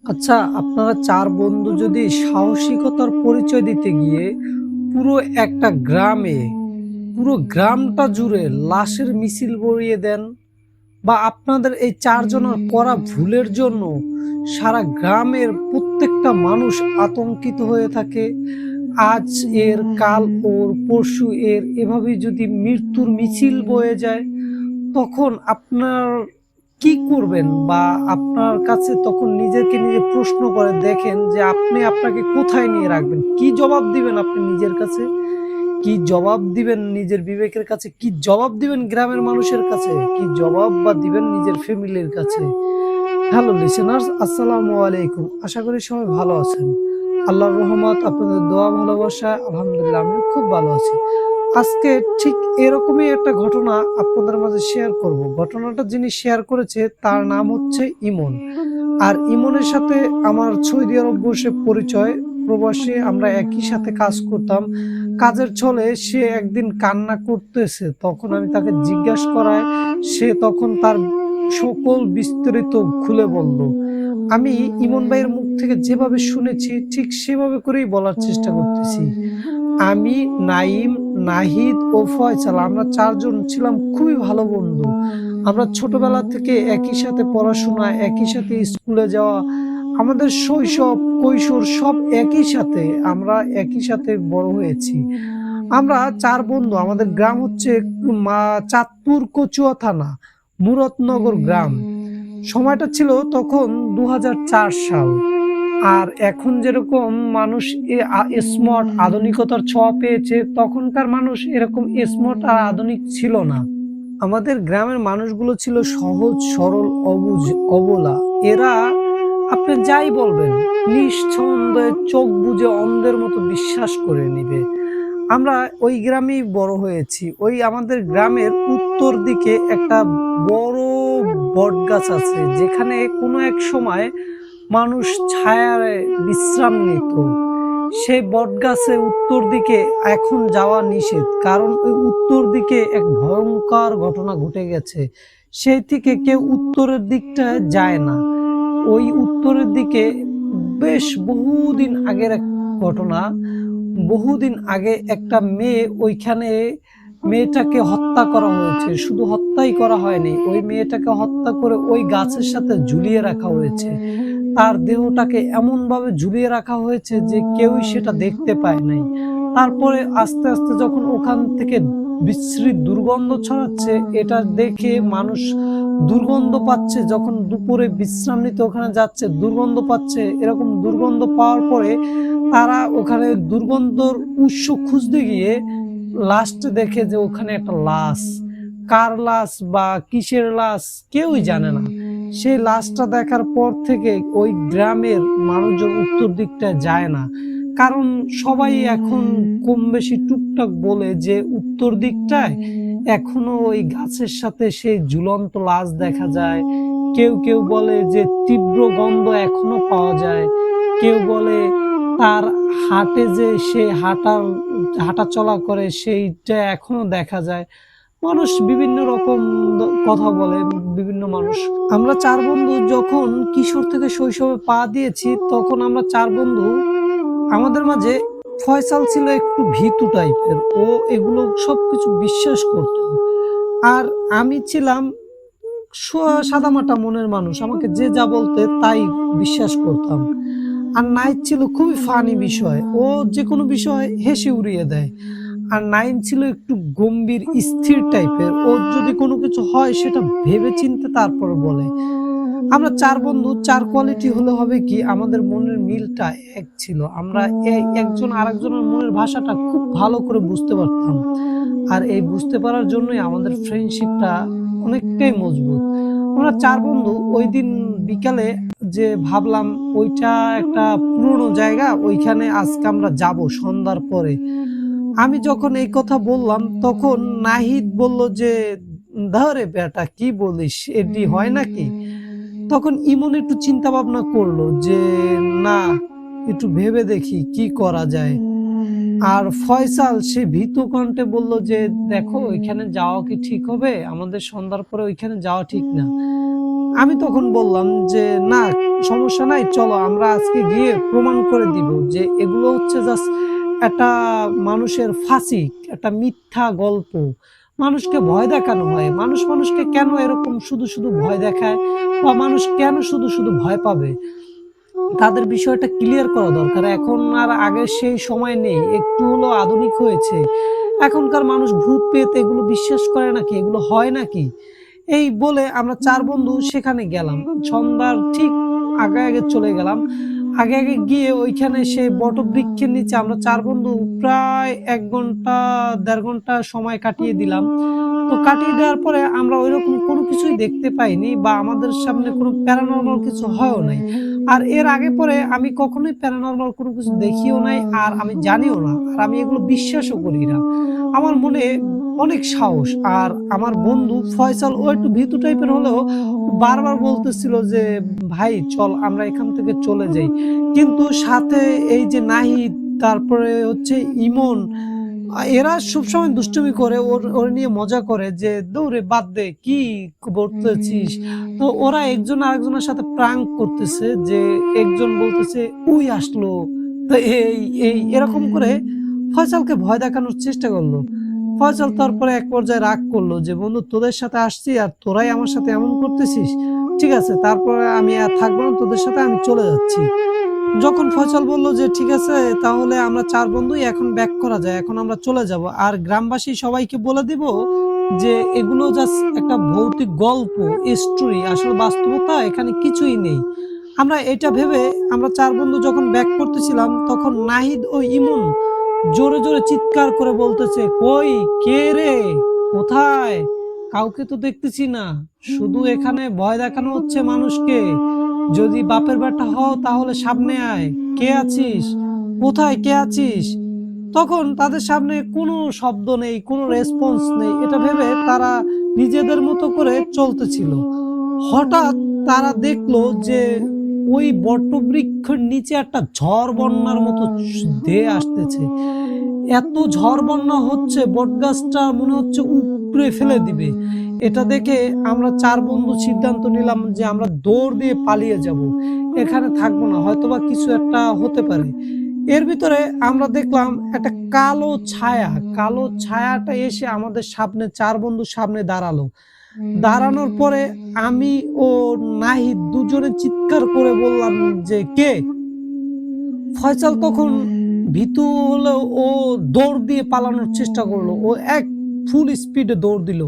আচ্ছা, আপনারা ৪ বন্ধু যদি সাহসিকতার পরিচয় দিতে গিয়ে পুরো একটা গ্রামে, পুরো গ্রামটা জুড়ে লাশের মিছিল বইয়ে দেন বা আপনাদের এই ৪ জনের করা ভুলের জন্য সারা গ্রামের প্রত্যেকটা মানুষ আতঙ্কিত হয়ে থাকে। আজ এর, কাল ওর, পরশু এর এভাবেই যদি মৃত্যুর মিছিল বয়ে যায়, তখন আপনার কি করবেন? বা আপনার কাছে তখন নিজেকে নিজে প্রশ্ন করে দেখেন যে আপনি আপনাকে কোথায় নিয়ে রাখবেন? কি জবাব দিবেন আপনি নিজের কাছে? কি জবাব দিবেন নিজের বিবেকের কাছে? কি জবাব দিবেন গ্রামের মানুষের কাছে? কি জবাব বা দিবেন নিজের ফ্যামিলির কাছে? হ্যালো লিসেনার্স, আসসালামু আলাইকুম। আশা করি সবাই ভালো আছেন। আল্লাহর রহমত, আপনাদের দোয়া ভালোবাসা আলহামদুলিল্লাহ আমিও খুব ভালো আছি। আজকে ঠিক এরকমই একটা ঘটনা আপনাদের মাঝে শেয়ার করব। ঘটনাটা যিনি শেয়ার করেছে তার নাম হচ্ছে ইমন। আর ইমনের সাথে আমার সৌদি আরব বসে পরিচয়। প্রবাসে আমরা একই সাথে কাজ করতাম। কাজের ছলে সে একদিন কান্না করতেছে। তখন আমি তাকে জিজ্ঞাসা করায় সে তখন তার সকল বিস্তারিত খুলে বলল। আমি ইমন ভাইয়ের মুখ থেকে যেভাবে শুনেছি ঠিক সেভাবে করেই বলার চেষ্টা করতেছি। আমি, নাইম, নাহিদ ও ফয়সাল আমরা ৪ জন ছিলাম খুবই ভালো বন্ধু। আমরা ছোটবেলা থেকে একই সাথে পড়াশোনা, একই সাথে স্কুলে যাওয়া, আমাদের শৈশব, কৈশোর সব একই সাথে। আমরা একই সাথে বড় হয়েছি। আমরা ৪ বন্ধু। আমাদের গ্রাম হচ্ছে চাঁদপুর কচুয়া থানা, মুরাদনগর গ্রাম। সময়টা ছিল তখন ২০০৪ সাল। আর এখন যেরকম মানুষ স্মার্ট আধুনিকতার ছোঁয়া পেয়েছে, তখনকার মানুষ এরকম স্মার্ট আর আধুনিক ছিল না। আমাদের গ্রামের মানুষগুলো ছিল সহজ, সরল, অবুঝ, অবলা। এরা আপনি যাই বলবেন নিঃসন্দেহে চোখ বুজে অন্ধের মতো বিশ্বাস করে নিবে। আমরা ওই গ্রামেই বড় হয়েছি। ওই আমাদের গ্রামের উত্তর দিকে একটা বড় বটগাছ আছে, যেখানে কোনো এক সময় মানুষ ছায়ায় বিশ্রাম নিত। সেই বটগাছে উত্তর দিকে এখন যাওয়া নিষেধ। কারণ ওই উত্তর দিকে এক ভয়ঙ্কর ঘটনা ঘটে গেছে। সেই থেকে কেউ উত্তরের দিকটায় যায় না। ওই উত্তরের দিকে বেশ বহুদিন আগের এক ঘটনা। বহুদিন আগে একটা মেয়ে ওইখানে, মেয়েটাকে হত্যা করা হয়েছে। শুধু হত্যাই করা হয়নি, ওই মেয়েটাকে হত্যা করে ওই গাছের সাথে ঝুলিয়ে রাখা হয়েছে। তার দেহটাকে এমনভাবে ঝুলিয়ে রাখা হয়েছে যে কেউই সেটা দেখতে পায় নাই। তারপরে আস্তে, আস্তে যখন ওখান থেকে বিশ্রী দুর্গন্ধ ছড়াচ্ছে, এটা দেখে মানুষ দুর্গন্ধ পাচ্ছে। যখন দুপুরে বিশ্রাম নিতে ওখানে যাচ্ছে, দুর্গন্ধ পাচ্ছে। এরকম দুর্গন্ধ পাওয়ার পরে তারা ওখানে দুর্গন্ধর উৎস খুঁজতে গিয়ে লাস্টে দেখে যে ওখানে একটা লাশ। কার লাশ বা কিসের লাশ কেউই জানে না। সেই লাশটা দেখার পর থেকে ওই গ্রামের মানুষজন উত্তর দিকটায় যায় না। কারণ সবাই এখন কম বেশি টুকটাক বলে যে উত্তর দিকটায় এখনো ওই গাছের সাথে সেই ঝুলন্ত লাশ দেখা যায়। কেউ, কেউ বলে যে তীব্র গন্ধ এখনো পাওয়া যায়। কেউ বলে তার হাটে যে সে হাঁটাচলা করে সেইটা এখনো দেখা যায়। মানুষ বিভিন্ন রকম কথা বলে, বিভিন্ন মানুষ। আমরা ৪ বন্ধু যখন কিশোর থেকে শৈশবে পা দিয়েছি, তখন আমরা ৪ বন্ধু, আমাদের মাঝে ফয়সাল ছিল একটু ভীতু টাইপের। ও এগুলো সবকিছু বিশ্বাস করত। আর আমি ছিলাম সাদামাটা মনের মানুষ। আমাকে যে যা বলতে তাই বিশ্বাস করতাম। আর নাইট ছিল খুবই ফানি বিষয়। ও যেকোনো বিষয় হেসে উড়িয়ে দেয়। আর নাইম ছিল একটু গম্ভীর, স্থির টাইপের। ওর যদি কোনো কিছু হয় সেটা ভেবে চিন্তে তারপর বলে। আমরা ৪ বন্ধু, ৪ কোয়ালিটি হলে হবে কি আমাদের মনের মিলটা এক ছিল। আমরা একজন আরেকজনের মনের ভাষাটা খুব ভালো করে বুঝতে পারতাম। আর এই বুঝতে পারার জন্যই আমাদের ফ্রেন্ডশিপটা অনেকটাই মজবুত। আমরা ৪ বন্ধু ঐদিন বিকালে যে ভাবলাম ওইটা একটা পুরনো জায়গা, ওইখানে আজকে আমরা যাবো সন্ধ্যার পরে। আমি যখন এই কথা বললাম তখন নাহিদ বলল যে, "ধুরে বেটা কি বলিস? এটি হয় নাকি?" তখন ইমন একটু চিন্তা ভাবনা করলো যে, "না, একটু ভেবে দেখি কি করা যায়।" আর ফয়সাল সে ভীত কণ্ঠে বলল যে দেখো ওইখানে যাওয়া কি ঠিক হবে, আমাদের সন্ধ্যার পরে ওইখানে যাওয়া ঠিক না। আমি তখন বললাম যে না, সমস্যা নাই, চলো আমরা আজকে গিয়ে প্রমাণ করে দিব যে এগুলো হচ্ছে জাস্ট একটা মানুষের ফাঁসি, একটা মিথ্যা গল্প, মানুষকে ভয় দেখানো হয়। মানুষ মানুষকে কেন এরকম শুধু শুধু ভয় দেখায়, বা মানুষ কেন শুধু শুধু ভয় পাবে, তাদের বিষয়টা ক্লিয়ার করা দরকার। এখন আর আগের সেই সময় নেই, একটু হলো আধুনিক হয়েছে। এখনকার মানুষ ভূত পেত এগুলো বিশ্বাস করে নাকি, এগুলো হয় নাকি? এই বলে আমরা ৪ বন্ধু সেখানে গেলাম। সন্ধ্যার ঠিক আগে আগে চলে গেলাম। আগে আগে গিয়ে ওইখানে সেই বটবৃক্ষের নিচে আমরা ৪ বন্ধু প্রায় ১ ঘন্টা ১.৫ ঘন্টা সময় কাটিয়ে দিলাম। তো কাটিয়ে দেওয়ার পরে আমরা ঐরকম কোনো কিছুই দেখতে পাইনি, বা আমাদের সামনে কোনো প্যারানরমাল কিছু হয়ও নাই। আর এর আগে পরে আমি কখনোই প্যারানরমাল কোনো কিছু দেখিও নাই, আর আমি জানিও না। আর আমি এগুলো বিশ্বাসও করি না। আমার মনে অনেক সাহস। আর আমার বন্ধু ফয়সাল ও একটু ভীতু টাইপের হলেও বারবার বলতেছিল যে, "ভাই চল আমরা এখান থেকে চলে যাই।" কিন্তু সাথে এই যে নাহিদ, তারপরে হচ্ছে ইমন, এরা সবসময় দুষ্টুমি করে, ওর নিয়ে মজা করে যে, "দৌড়ে বাদ দে, কি করতেছিস?" তো ওরা একজন আরেকজনের সাথে প্রাঙ্ক করতেছে যে, একজন বলতেছে, "ওই আসলো।" তো এই এরকম করে ফয়সালকে ভয় দেখানোর চেষ্টা করলো। ফয়সাল তারপরে এক পর্যায়ে রাগ করলো যে, "বন্ধু তোদের সাথে আসছি আর তোরাই আমার সাথে এমন করতেছিস? ঠিক আছে, তারপরে আমি আর থাকবো না তোদের সাথে, আমি চলে যাচ্ছি।" যখন ফয়সাল বলল যে ঠিক আছে তাহলে আমরা ৪ বন্ধুই এখন ব্যাক করা যায়, এখন আমরা চলে যাব, আর গ্রামবাসী সবাইকে বলে দিব যে এগুলো জাস্ট একটা ভৌতিক গল্প, স্টোরি, আসলে বাস্তবতা এখানে কিছুই নেই। আমরা এটা ভেবে আমরা ৪ বন্ধু যখন ব্যাক করতেছিলাম তখন নাহিদ ও ইমন জোরে জোরে চিৎকার করে বলতেছে, "কই, কে রে, কোথায়? কাউকে তো দেখতেছি না, শুধু এখানে ভয় দেখানো হচ্ছে মানুষকে। যদি বাপের বেটা হও তাহলে সামনে আয়, কে আছিস, কোথায়, কে আছিস?" তখন তাদের সামনে কোনো শব্দ নেই, কোনো রেসপন্স নেই। এটা ভেবে তারা নিজেদের মতো করে চলতেছিল। হঠাৎ তারা দেখলো যে ওই বটবৃক্ষের নিচে একটা ঝড় বন্যার মতো ধেয়ে আসতেছে। এত ঝড় বন্যা হচ্ছে, বটগাছটা মনে হচ্ছে উপড়ে ফেলে দিবে। এটা দেখে আমরা ৪ বন্ধু সিদ্ধান্ত নিলাম যে আমরা দৌড় দিয়ে পালিয়ে যাব। এখানে থাকবো না, হয়তোবা কিছু একটা হতে পারে। এর ভিতরে আমরা দেখলাম একটা কালো ছায়া, কালো ছায়াটা এসে আমাদের সামনে, ৪ বন্ধুর সামনে দাঁড়ালো। দাঁড়ানোর পরে আমি ও নাহিদ দুজনে চিৎকার করে বললাম যে, "কে?" ফয়সাল তখন ভীতু হলেও ও দৌড় দিয়ে পালানোর চেষ্টা করলো। ও এক ফুল স্পিডে দৌড় দিল।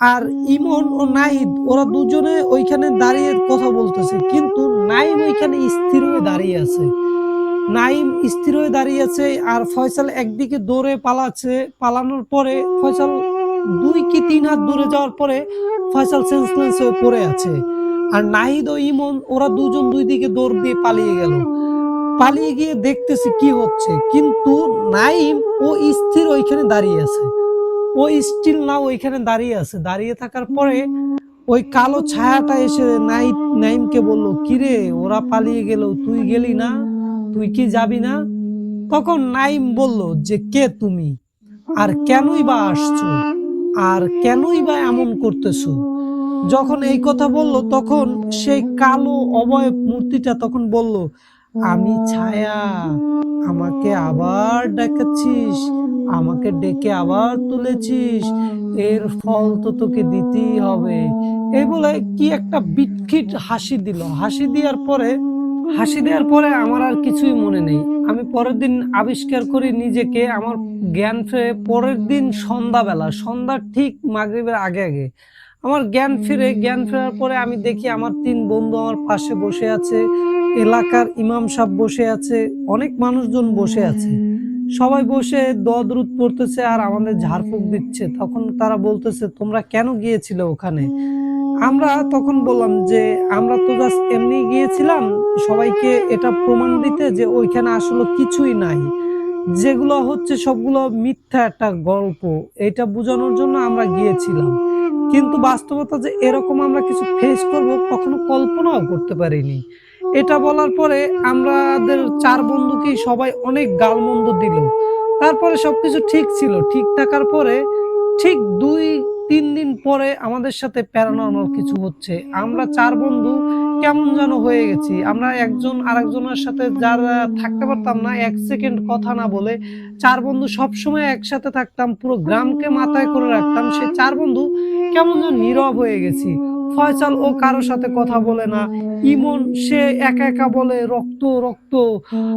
আর ইমন ও নাহিদ ওরা দুজনে ওইখানে দাঁড়িয়ে কথা বলতেছে। কিন্তু নাইম ওইখানে স্থির হয়ে দাঁড়িয়ে আছে। নাইম স্থির হয়ে দাঁড়িয়ে আছে আর ফয়সাল একদিকে দৌড়ে পালাচ্ছে। পালানোর পরে ফয়সাল ২ কি ৩ হাত দূরে যাওয়ার পরে ফয়সাল সেন্সলেস হয়ে পড়ে আছে। আর নাহিদ ও ইমন ওরা দুজন ২ দিকে দৌড় দিয়ে পালিয়ে গেল। পালিয়ে গিয়ে দেখতেছে কি হচ্ছে। কিন্তু নাইম ও স্থির ওইখানে দাঁড়িয়ে আছে। ও স্টিল নাও ওইখানে দাঁড়িয়ে আছে। দাঁড়িয়ে থাকার পরে ওই কালো ছায়াটা এসে নাইমকে বলল, "কিরে ওরা পালিয়ে গেল, তুই গেলি না? তুই কি যাবি না?" তখন নাইম বলল যে, "কে তুমি? আর কেনই বা আসছো? আর কেনই বা এমন করতেছো?" যখন এই কথা বলল তখন সেই কালো অবয়ব মূর্তিটা তখন বলল, "আমি ছায়া, আমাকে আবার ডাকাচ্ছিস, আমাকে ডেকে আবার তুলেছিস, এর ফল তো তোকে দিতেই হবে।" এই বলে কি একটা বিটখিট হাসি দিল। হাসি দেওয়ার পরে আমার আর কিছুই মনে নেই। আমি পরের দিন আবিষ্কার করি নিজেকে, আমার জ্ঞান ফেরে পরের দিন সন্ধ্যাবেলা, সন্ধ্যার ঠিক মাগরিবের আগে আগে আমার জ্ঞান ফিরে। জ্ঞান ফেরার পরে আমি দেখি আমার ৩ বন্ধু আমার পাশে বসে আছে। এলাকার ইমাম সাহেব বসে আছে, অনেক মানুষজন বসে আছে। সবাই বসে দোয়া দরুদ পড়তেছে আর আমাদের ঝাড়ফুঁক দিচ্ছে। তখন তারা বলতেছে, "তোমরা কেন গিয়েছিলে ওখানে?" আমরা তখন বললাম যে, "আমরা তো জাস্ট এমনি গিয়েছিলাম সবাইকে এটা প্রমাণ দিতে যে ওইখানে আসলে কিছুই নাই। যেগুলো হচ্ছে সবগুলো মিথ্যা একটা গল্প। এটা বুঝানোর জন্য আমরা গিয়েছিলাম। কিন্তু বাস্তবতা যে এরকম আমরা কিছু ফেস করব কখনো কল্পনাও করতে পারিনি।" এটা বলার পরে আমাদের ৪ বন্ধুকেই সবাই অনেক গালমন্দ দিল। তারপরে সবকিছু ঠিক ছিল। ঠিক থাকার পরে ঠিক ২-৩ দিন পরে আমাদের সাথে প্যারানরমাল কিছু হচ্ছে। আমরা ৪ বন্ধু কেমন যেন হয়ে গেছি। আমরা একজন আরেকজনের সাথে যারা থাকতে পারতাম না, ১ সেকেন্ড কথা না বলে ৪ বন্ধু সবসময় একসাথে থাকতাম। পুরো গ্রামকে মাথায় করে রাখতাম। সেই ৪ বন্ধু কেমন যেন নীরব হয়ে গেছি। ফয়সাল ও কারো সাথে কথা বলে না। ইমন সে একা, একা বলে, "রক্ত, রক্ত,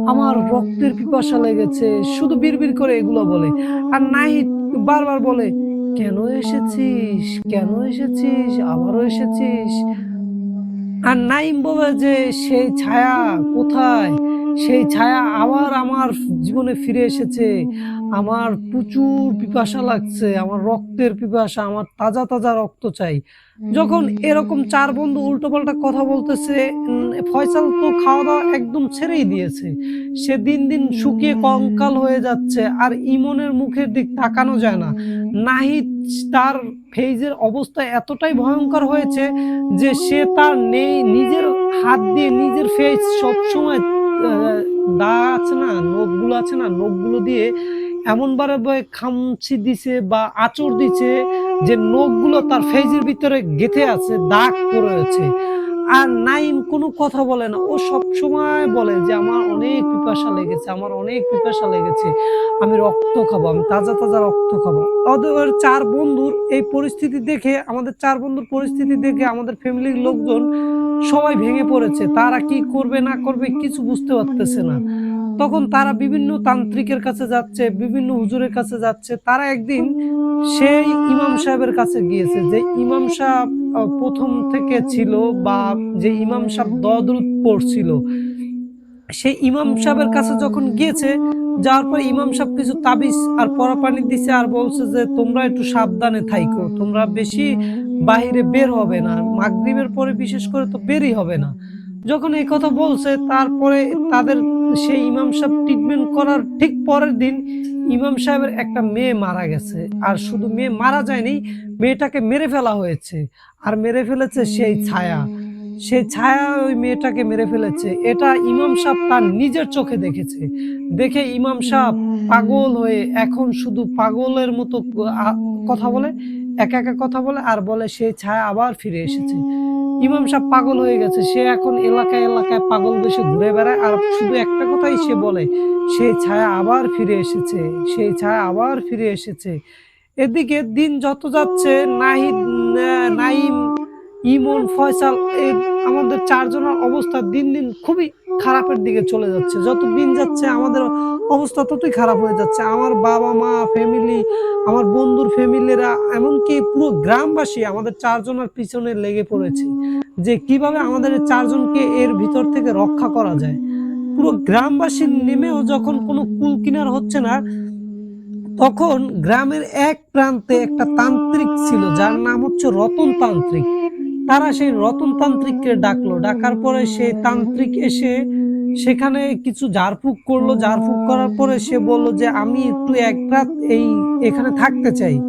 আমার রক্তের পিপাসা লেগেছে।" শুধু বিড়বিড় করে এগুলো বলে। আর নাহিদ বারবার বলে, "কেন এসেছিস? কেন এসেছিস? আবারও এসেছিস?" আর নাইম বলে যে, "সেই ছায়া কোথায়? সেই ছায়া আবার আমার জীবনে ফিরে এসেছে। আমার প্রচুর পিপাসা লাগছে। আমার রক্তের পিপাসা। আমার তাজা, তাজা রক্ত চাই।" যখন এরকম ৪ বন্ধু উল্টোপাল্টা কথা বলতেছে, ফয়সাল তো খাওয়া-দাওয়া একদম ছেড়েই দিয়েছে। সে দিন, দিন শুকিয়ে কঙ্কাল হয়ে যাচ্ছে। আর ইমনের মুখের দিক তাকানো যায় না। নাহিদ তার ফেইজের অবস্থা এতটাই ভয়ংকর হয়েছে যে সে তার নিজের হাত দিয়ে নিজের ফেস সবসময় আ দাগ আছে না, নখগুলো আছে না, নখগুলো দিয়ে এমনভাবে খামচি দিছে বা আঁচড় দিছে যে নখগুলো তার ফেইজের ভিতরে গেঁথে আছে, দাগ পড়েছে। আর নাইম কোনো কথা বলে না। ও সবসময় বলে যে, "আমার অনেক পিপাসা লেগেছে, আমার অনেক পিপাসা লেগেছে। আমি রক্ত খাবো, আমি তাজা, তাজা রক্ত খাবো।" ওদের ৪ বন্ধুর এই পরিস্থিতি দেখে, আমাদের ৪ বন্ধুর পরিস্থিতি দেখে আমাদের ফ্যামিলির লোকজন সবাই ভেঙে পড়েছে। তারা কি করবে না করবে কিছু বুঝতে পারতেছে না। তখন তারা বিভিন্ন তান্ত্রিকের কাছে যাচ্ছে, বিভিন্ন হুজুরের কাছে যাচ্ছে। তারা একদিন সেই ইমাম সাহেবের কাছে গিয়েছে। যে ইমাম সাহেব ১ম থেকে ছিল বা যে ইমাম সাহেব দরুদ পড়ছিল, সেই ইমাম সাহেবের কাছে যখন গিয়েছে, যাওয়ার পর ইমাম সাহেব কিছু তাবিজ আর পরা পানি দিছে আর বলছে যে, "তোমরা একটু সাবধানে থাইকো। তোমরা বেশি বাহিরে বের হবে না। মাগরিবের পরে বিশেষ করে তো বেরই হবে না।" যখন এই কথা বলছে তারপরে তাদের সেই ইমাম সাহেব ট্রিটমেন্ট করার ঠিক পরের দিন ইমাম সাহেবের একটা মেয়ে মারা গেছে। আর শুধু মেয়ে মারা যায়নি, মেয়েটাকে মেরে ফেলা হয়েছে। আর মেরে ফেলেছে সেই ছায়া। সেই ছায়া ওই মেয়েটাকে মেরে ফেলেছে। এটা ইমাম সাহেব তার নিজের চোখে দেখেছে। দেখে ইমাম সাহেব পাগল হয়ে এখন শুধু পাগলের মতো আ কথা বলে, একা, একা কথা বলে আর বলে সেই ছায়া আবার ফিরে এসেছে। ইমাম সাহেব পাগল হয়ে গেছে। সে এখন এলাকায়, এলাকায় পাগল বেশে ঘুরে বেড়ায় আর শুধু একটা কথাই সে বলে, "সেই ছায়া আবার ফিরে এসেছে, সেই ছায়া আবার ফিরে এসেছে।" এদিকে দিন যত যাচ্ছে নাহিদ, নাইম, ইমন, ফয়সাল আমাদের ৪ জনের অবস্থা দিন, দিন খুবই খারাপের দিকে চলে যাচ্ছে। যত দিন যাচ্ছে আমাদের অবস্থা ততই খারাপ হয়ে যাচ্ছে। আমার বাবা-মা, ফ্যামিলি, আমার বন্ধুর ফ্যামিলিরা এমনকি পুরো গ্রামবাসী আমাদের ৪ জনের পিছনে লেগে পড়েছে। যে কিভাবে আমাদের এই ৪ জনকে এর ভিতর থেকে রক্ষা করা যায়। পুরো গ্রামবাসী নেমেও যখন কোনো কুল কিনারা হচ্ছে না, তখন গ্রামের এক প্রান্তে একটা তান্ত্রিক ছিল যার নাম হচ্ছে রতন তান্ত্রিক। তারা সেই রতন তান্ত্রিককে ডাকলো। ডাকার পরে সেই তান্ত্রিক এসে সেখানে কিছু ঝাড়ফুঁক করলো। ঝাড়ফুঁক করার পরে সে বলল যে, "আমি একটু ১ রাত এখানে থাকতে চাই।"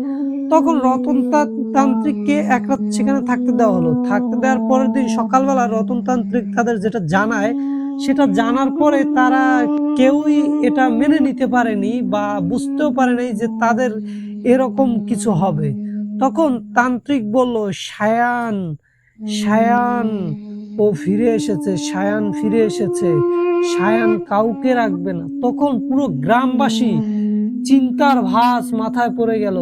তখন রতন তান্ত্রিককে ১ রাত সেখানে থাকতে দেওয়া হলো। থাকতে দেওয়ার পরের দিন সকালবেলা রতন তান্ত্রিক তাদের যেটা জানায়, সেটা জানার পরে তারা কেউই এটা মেনে নিতে পারেনি বা বুঝতেও পারে নাই যে তাদের এরকম কিছু হবে। তখন তান্ত্রিক বলল, "সায়ান, সায়ান ও ফিরে এসেছে, সায়ান ফিরে এসেছে। সায়ান কাউকে রাখবে না।" তখন পুরো গ্রামবাসী চিন্তার ভাঁজ মাথায় পড়ে গেল।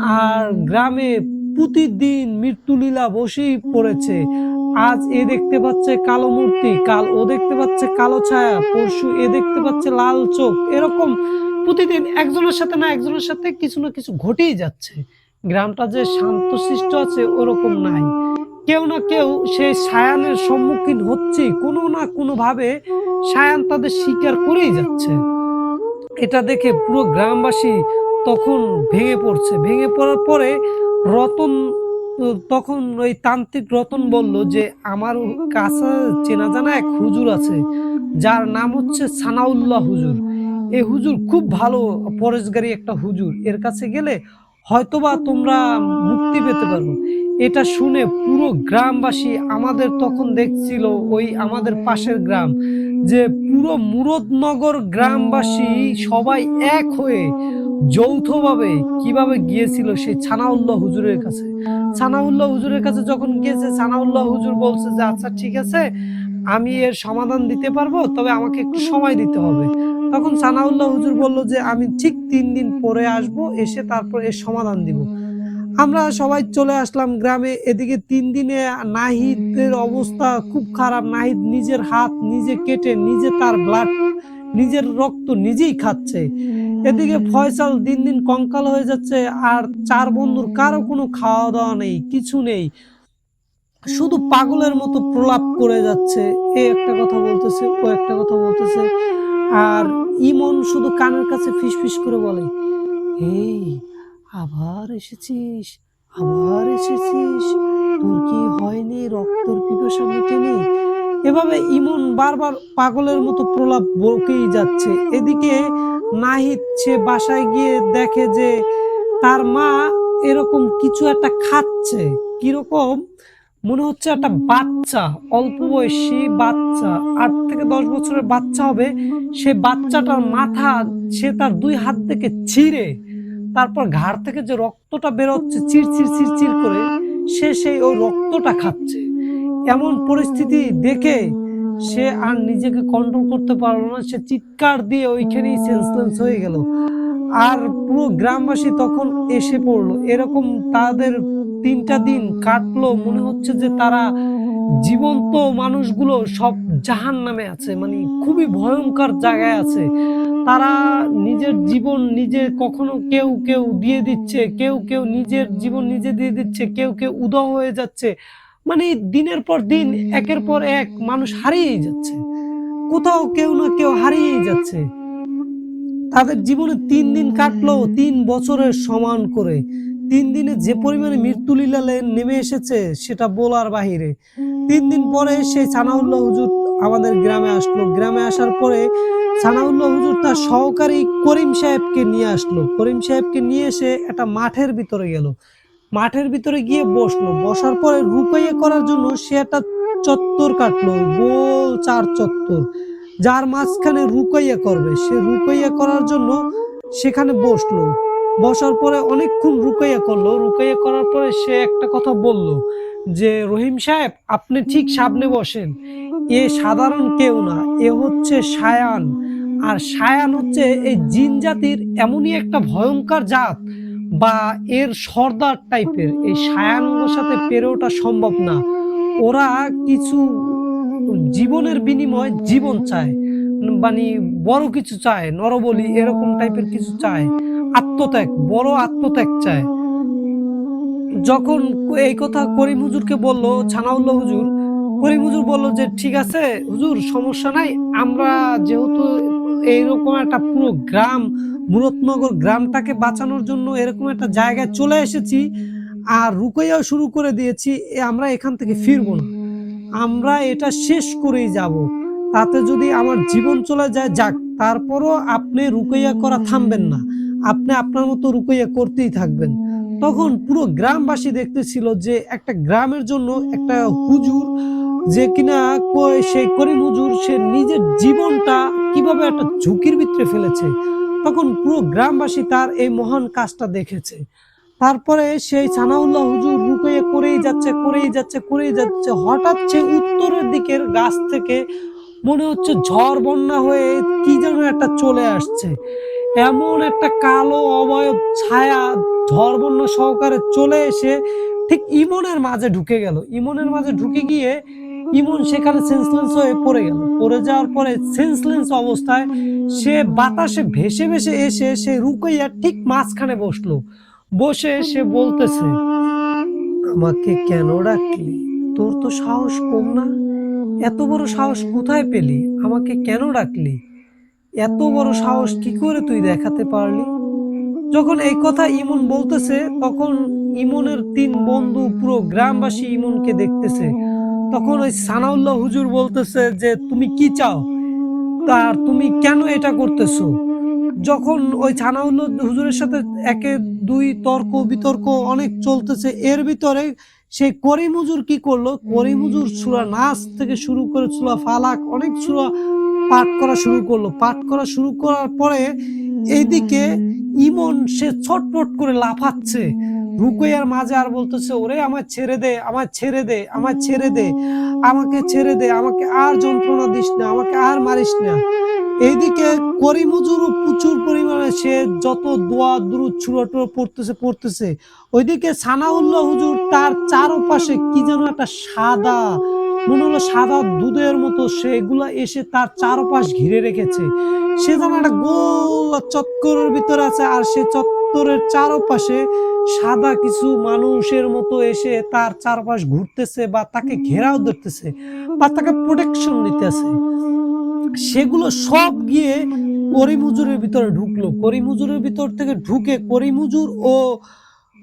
আর গ্রামে প্রতিদিন মৃত্যুলীলা বসেই পড়েছে। আজ এ দেখতে পাচ্ছে কালো মূর্তি, কাল ও দেখতে পাচ্ছে কালো ছায়া, পরশু এ দেখতে পাচ্ছে লাল চোখ। এরকম প্রতিদিন একজনের সাথে না একজনের সাথে কিছু না কিছু ঘটেই যাচ্ছে। গ্রামটা যে শান্তশিষ্ট আছে ওরকম নাই। কেউ না কেউ সেই সায়ানের সম্মুখীন হচ্ছেই। কোনো না কোনোভাবে সায়ান তাদের শিকার করেই যাচ্ছে। এটা দেখে পুরো গ্রামবাসী তখন ভেঙে পড়ছে। ভেঙে পড়ার পরে রতন তখন ওই তান্ত্রিক রতন বলল যে, "আমার কাছে চেনা জানা এক হুজুর আছে, যার নাম হচ্ছে সানাউল্লাহ হুজুর। এ হুজুর খুব ভালো পরেশগারী একটা হুজুর। এর কাছে গেলে হয়তোবা তোমরা মুক্তি পেতে পারো।" এটা শুনে পুরো গ্রামবাসী আমাদের তখন দেখছিল ওই আমাদের পাশের গ্রাম যে পুরো মুরাদনগর গ্রামবাসী সবাই এক হয়ে যৌথভাবে কিভাবে গিয়েছিল সেই ছানাউল্লাহ হুজুরের কাছে। ছানাউল্লাহ হুজুরের কাছে যখন গিয়েছে, ছানাউল্লাহ হুজুর বলছে যে আচ্ছা ঠিক আছে, আমি এর সমাধান দিতে পারবো, তবে আমাকে একটু সময় দিতে হবে। তখন ছানাউল্লাহ হুজুর বলল যে আমি ঠিক 3 দিন পরে আসবো, এসে তারপর এর সমাধান দিব। আমরা সবাই চলে আসলাম গ্রামে। এদিকে 3 দিনে নাহিদের অবস্থা খুব খারাপ। নাহিদ নিজের হাত নিজে কেটে নিজে তার ব্লাড, নিজের রক্ত নিজেই খাচ্ছে। এদিকে ফয়সাল দিন দিন কঙ্কাল হয়ে যাচ্ছে। আর 4 বন্ধুর কারো কোনো খাওয়া দাওয়া নেই, কিছু নেই, শুধু পাগলের মতো প্রলাপ করে যাচ্ছে। এ একটা কথা বলতেছে, ও একটা কথা বলতেছে। আর ইমন শুধু কানের কাছে ফিসফিস করে বলে, এই আবার এসেছিস, আবার এসেছিস, তোর কি হয়নি, রক্তের পিপাসা মেটেনি? এভাবে ইমন বারবার পাগলের মতো প্রলাপ বকেই যাচ্ছে। এদিকে নাহিদ সে বাসায় গিয়ে দেখে যে তার মা এরকম কিছু একটা খাচ্ছে। কিরকম মনে হচ্ছে, একটা বাচ্চা, অল্প বয়সী বাচ্চা, 8 থেকে 10 বছরের বাচ্চা হবে। সে বাচ্চাটার মাথা সে তার 2 হাত থেকে ছিঁড়ে, তারপর ঘাড় থেকে যে রক্তটা বেরোচ্ছে চিরচির চিরচির করে, সে সেই ওই রক্তটা খাচ্ছে। এমন পরিস্থিতি দেখে সে আর নিজেকে কন্ট্রোল করতে পারলো না, সে চিৎকার দিয়ে ওইখানেই সেন্সলেস হয়ে গেল। আর পুরো গ্রামবাসী তখন এসে পড়লো। এরকম তাদের 3টা দিন কাটলো, মনে হচ্ছে যে তারা জীবন্ত মানুষগুলো সব জাহান্নামে আছে, মানে খুবই ভয়ঙ্কর জায়গায় আছে। তারা নিজের জীবন নিজে কখনো কেউ কেউ দিয়ে দিচ্ছে, কেউ কেউ নিজের জীবন নিজে দিয়ে দিচ্ছে, কেউ কেউ উধাও হয়ে যাচ্ছে। মানে দিনের পর দিন একের পর এক মানুষ হারিয়েই যাচ্ছে, কোথাও কেউ না কেউ হারিয়েই যাচ্ছে। তাদের জীবনে 3 দিন কাটলো 3 বছরের সমান করে। 3 দিনে যে পরিমাণে মৃত্যুলীলা নেমে এসেছে সেটা বলার বাহিরে। 3 দিন পরে সেই সানাউল্লাহ হুজুর আমাদের গ্রামে আসলো। গ্রামে আসার পরে সানাউল্লাহ হুজুর তার সহকারী করিম সাহেবকে নিয়ে আসলো। করিম সাহেবকে নিয়ে এসে একটা মাঠের ভিতরে গেল। মাঠের ভিতরে গিয়ে বসলো। বসার পরে রুকাইয়া করার জন্য সে একটা চত্বর কাটলো, গোল 4 চত্বর, যার মাঝখানে রুকাইয়া করবে। সে রুকাইয়া করার জন্য সেখানে বসলো। বসার পরে অনেকক্ষণ রুকাইয়া করলো। রুকাইয়া করার পরে সে একটা কথা বলল যে রহিম সাহেব, আপনি ঠিক সামনে বসেন। এ সাধারণ কেউ না, এ হচ্ছে শায়ান। আর শায়ান হচ্ছে এই জিন জাতির এমনই একটা ভয়ঙ্কর জাত, বা এর সর্দার টাইপের। এই শায়ানগুলোর সাথে পেরে ওঠা সম্ভব না। ওরা কিছু জীবনের বিনিময়ে জীবন চায়, মানে বড় কিছু চায়, নরবলি এরকম টাইপের কিছু চায়, আত্মত্যাগ, বড় আত্মত্যাগ চায়। যখন এই কথা করিম হুজুরকে বলল ছানাউল্লাহ হুজুর, করিম হুজুর বলল যে ঠিক আছে হুজুর, সমস্যা নাই। আমরা যেহেতু এইরকম একটা পুরো গ্রাম, মুরাদনগর গ্রামটাকে বাঁচানোর জন্য এরকম একটা জায়গায় চলে এসেছি, আর রুকাইয়াও শুরু করে দিয়েছি, আমরা এখান থেকে ফিরবো না, আমরা এটা শেষ করেই যাব। তাতে যদি আমার জীবন চলে যায় যাক, তারপরও আপনি রুকাইয়া করা থামবেন না, আপনি আপনার মতো রুকাইয়া করতেই থাকবেন। তখন পুরো গ্রামবাসী দেখতেছিল যে একটা গ্রামের জন্য একটা হুজুর, যে কিনা সেই করিম হুজুর, সে নিজের জীবনটা কিভাবে একটা ঝুঁকির ভিতরে ফেলেছে। তখন পুরো গ্রামবাসী তার এই মহান কাজটা দেখেছে। তারপরে সেই সানাউল্লাহ হুজুর রুকাইয়া করেই যাচ্ছে, করেই যাচ্ছে, করেই যাচ্ছে। হঠাৎ সে উত্তরের দিকের গাছ থেকে মনে হচ্ছে ঝড় বন্যা হয়ে কি যেন একটা চলে আসছে। এমন একটা কালো অবয়ব ছায়া ঝড় বন্যা সহকারে চলে এসে ঠিক ইমনের মাঝে ঢুকে গেল। ইমনের মাঝে ঢুকে গিয়ে ইমন সেখানে সেন্সলেস হয়ে পড়ে গেল। পড়ে যাওয়ার পরে সেন্সলেস অবস্থায় সে বাতাসে ভেসে ভেসে এসে সে রুকাইয়া ঠিক মাঝখানে বসলো। বসে সে বলতেছে, আমাকে কেন ডাকলি? তোর তো সাহস কম না? এত বড় সাহস কোথায় পেলি? আমাকে কেন ডাকলি? এত বড় সাহস কি করে তুই দেখাতে পারলি? যখন এই কথা ইমন বলতেছে, তখন ইমনের 3 বন্ধু, পুরো গ্রামবাসী ইমনকে দেখতেছে। তখন ওই সানাউল্লাহ হুজুর বলতেছে যে তুমি কি চাও, আর তুমি কেন এটা করতেছো? যখন ওই ছানাউল্লাহ হুজুরের সাথে একে দুই তর্ক বিতর্ক অনেক চলতেছে, এর ভিতরে সেই করিম হুজুর কি করলো, করিম হুজুর সূরা নাস থেকে শুরু করে সূরা ফালাক, অনেক সূরা পাঠ করা শুরু করলো। পাঠ করা শুরু করার পরে এইদিকে ইমন সে ছটফট করে লাফাচ্ছে রুকইয়ার মাঝে, আর বলতেছে, ওরে আমায় ছেড়ে দে, আমায় ছেড়ে দে, আমায় ছেড়ে দে, আমাকে ছেড়ে দে, আমাকে আর যন্ত্রণা দিস না, আমাকে আর মারিস না। এইদিকে করিম হুজুরও প্রচুর পরিমাণে সে যত দোয়া দুরূদ সূরা-টুরা পড়তেছে। ওইদিকে সানাউল্লাহ হুজুর তার চারপাশে কি যেন একটা সাদা, মনে হলো সাদা দুধের মতো, সেগুলা এসে তার চারপাশ ঘিরে রেখেছে। সে যেন একটা গোল চত্বরের ভিতরে আছে, আর সে চত্বরের চারপাশে সাদা কিছু মানুষের মতো এসে তার চারপাশ ঘুরতেছে বা তাকে ঘেরাও ধরতেছে বা তাকে প্রোটেকশন দিতেছে। সেগুলো সব গিয়ে করিম হুজুরের ভিতরে ঢুকলো। করিম হুজুরের ভিতর থেকে ঢুকে করিম হুজুর ও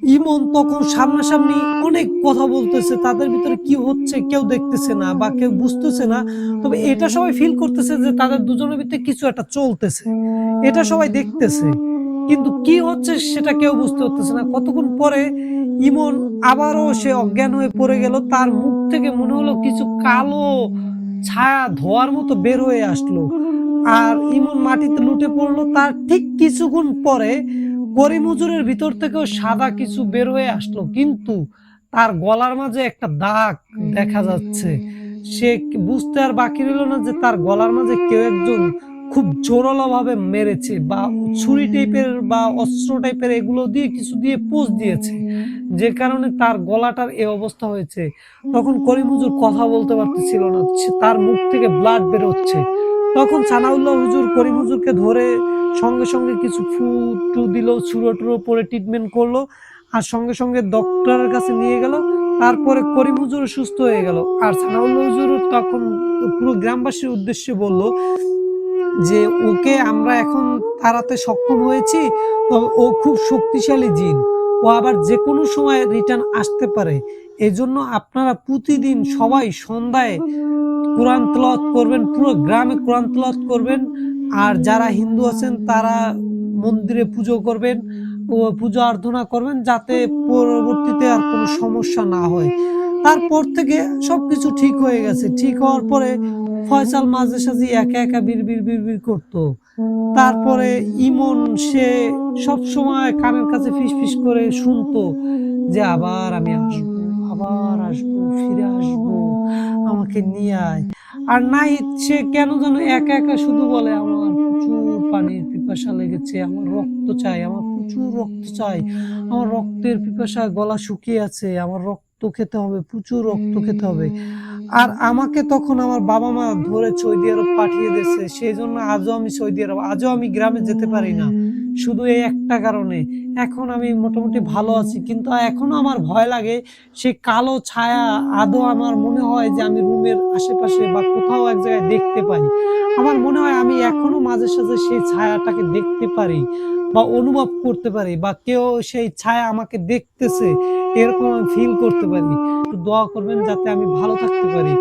ইমন তখন সামনাসামনি অনেক কথা বলতেছে। তাদের ভিতরে কি হচ্ছে কেউ দেখতেছে না বা কেউ বুঝতেছে না। তবে এটা সবাই ফিল করতেছে যে তাদের দুজনের ভিতরে কিছু একটা চলতেছে। এটা সবাই দেখতেছে। কিন্তু কি হচ্ছে সেটা কেউ বুঝতে পারতেছে না। কতক্ষণ পরে ইমন আবারও সে অজ্ঞান হয়ে পড়ে গেল। তার মুখ থেকে মনে হলো কিছু কালো ছায়া ধোঁয়ার মতো বের হয়ে আসলো। আর ইমন মাটিতে লুটে পড়লো। তার ঠিক কিছুক্ষণ পরে করিম হুজুরের ভিতর থেকেও সাদা কিছু বের হয়ে আসলো, কিন্তু তার গলার মাঝে একটা দাগ দেখা যাচ্ছে। সে বুঝতে আর বাকি রইল না যে তার গলার মাঝে কেউ একজন খুব জোরালো ভাবে মেরেছে বা ছুরি টাইপের বা অস্ত্র টাইপের এগুলো দিয়ে কিছু দিয়ে পোঁচ দিয়েছে, যে কারণে তার গলাটার এই অবস্থা হয়েছে। তখন করিম হুজুর কথা বলতে পারতেছিল না, তার মুখ থেকে ব্লাড বেরোচ্ছে। তখন সানাউল্লাহ হুজুর করিম হুজুরকে ধরে সঙ্গে সঙ্গে কিছু ফু টু দিল, ছুড়ো পরে ট্রিটমেন্ট করলো, আর সঙ্গে সঙ্গে ডক্টরের কাছে নিয়ে গেল। তারপরে করিম হুজুর সুস্থ হয়ে গেল। আর সানাউল্লাহ হুজুর তখন পুরো গ্রামবাসীর উদ্দেশ্যে বলল যে ওকে আমরা এখন তাড়াতে সক্ষম হয়েছি, তবে ও খুব শক্তিশালী জিন, ও আবার যে কোনো সময় রিটার্ন আসতে পারে। এজন্য আপনারা প্রতিদিন সবাই সন্ধ্যায় কোরআন তেলাওয়াত করবেন, পুরো গ্রামে কোরআন তেলাওয়াত করবেন। আর যারা হিন্দু আছেন তারা মন্দিরে পুজো করবেন ও পূজা আরাধনা করবেন, যাতে পরবর্তীতে আর কোনো সমস্যা না হয়। তারপর থেকে সবকিছু ঠিক হয়ে গেছে। ঠিক হওয়ার পরে ফয়সাল মাঝে সাঝে একা বিড়বিড় করতো। তারপরে ইমন সে সবসময় কানের কাছে ফিসফিস করে শুনতো যে আবার আমি আসবো, আবার আসবো, ফিরে আসবো, আমাকে নিয়ে আয়। আর নাহিদ সে কেন যেন একা শুধু বলে, আমার প্রচুর পানির পিপাসা লেগেছে, আমার রক্ত চাই, আমার প্রচুর রক্ত চাই, আমার রক্তের পিপাসায় গলা শুকিয়ে আছে, আমার রক্ত খেতে হবে, প্রচুর রক্ত খেতে হবে। আর আমাকে তখন আমার বাবা-মা ধরে সৌদি আরব পাঠিয়ে দিয়েছে। সেজন্য আজও আমি সৌদি আরব, আজও আমি গ্রামে যেতে পারি না। শুধু এই একটা কারণে। এখন আমি মোটামুটি ভালো আছি। কিন্তু এখনো আমার ভয় লাগে, সেই কালো ছায়া আদৌ আমার মনে হয় যে আমি রুমের আশেপাশে বা কোথাও এক জায়গায় দেখতে পাই। আমার মনে হয় আমি এখনো মাঝে সাঝে সেই ছায়াটাকে দেখতে পারি বা অনুভব করতে পারি, বা কেউ সেই ছায়া আমাকে দেখতেছে, এরকম আমি ফিল করতে পারি। একটু দোয়া করবেন যাতে আমি ভালো থাকতে পারি।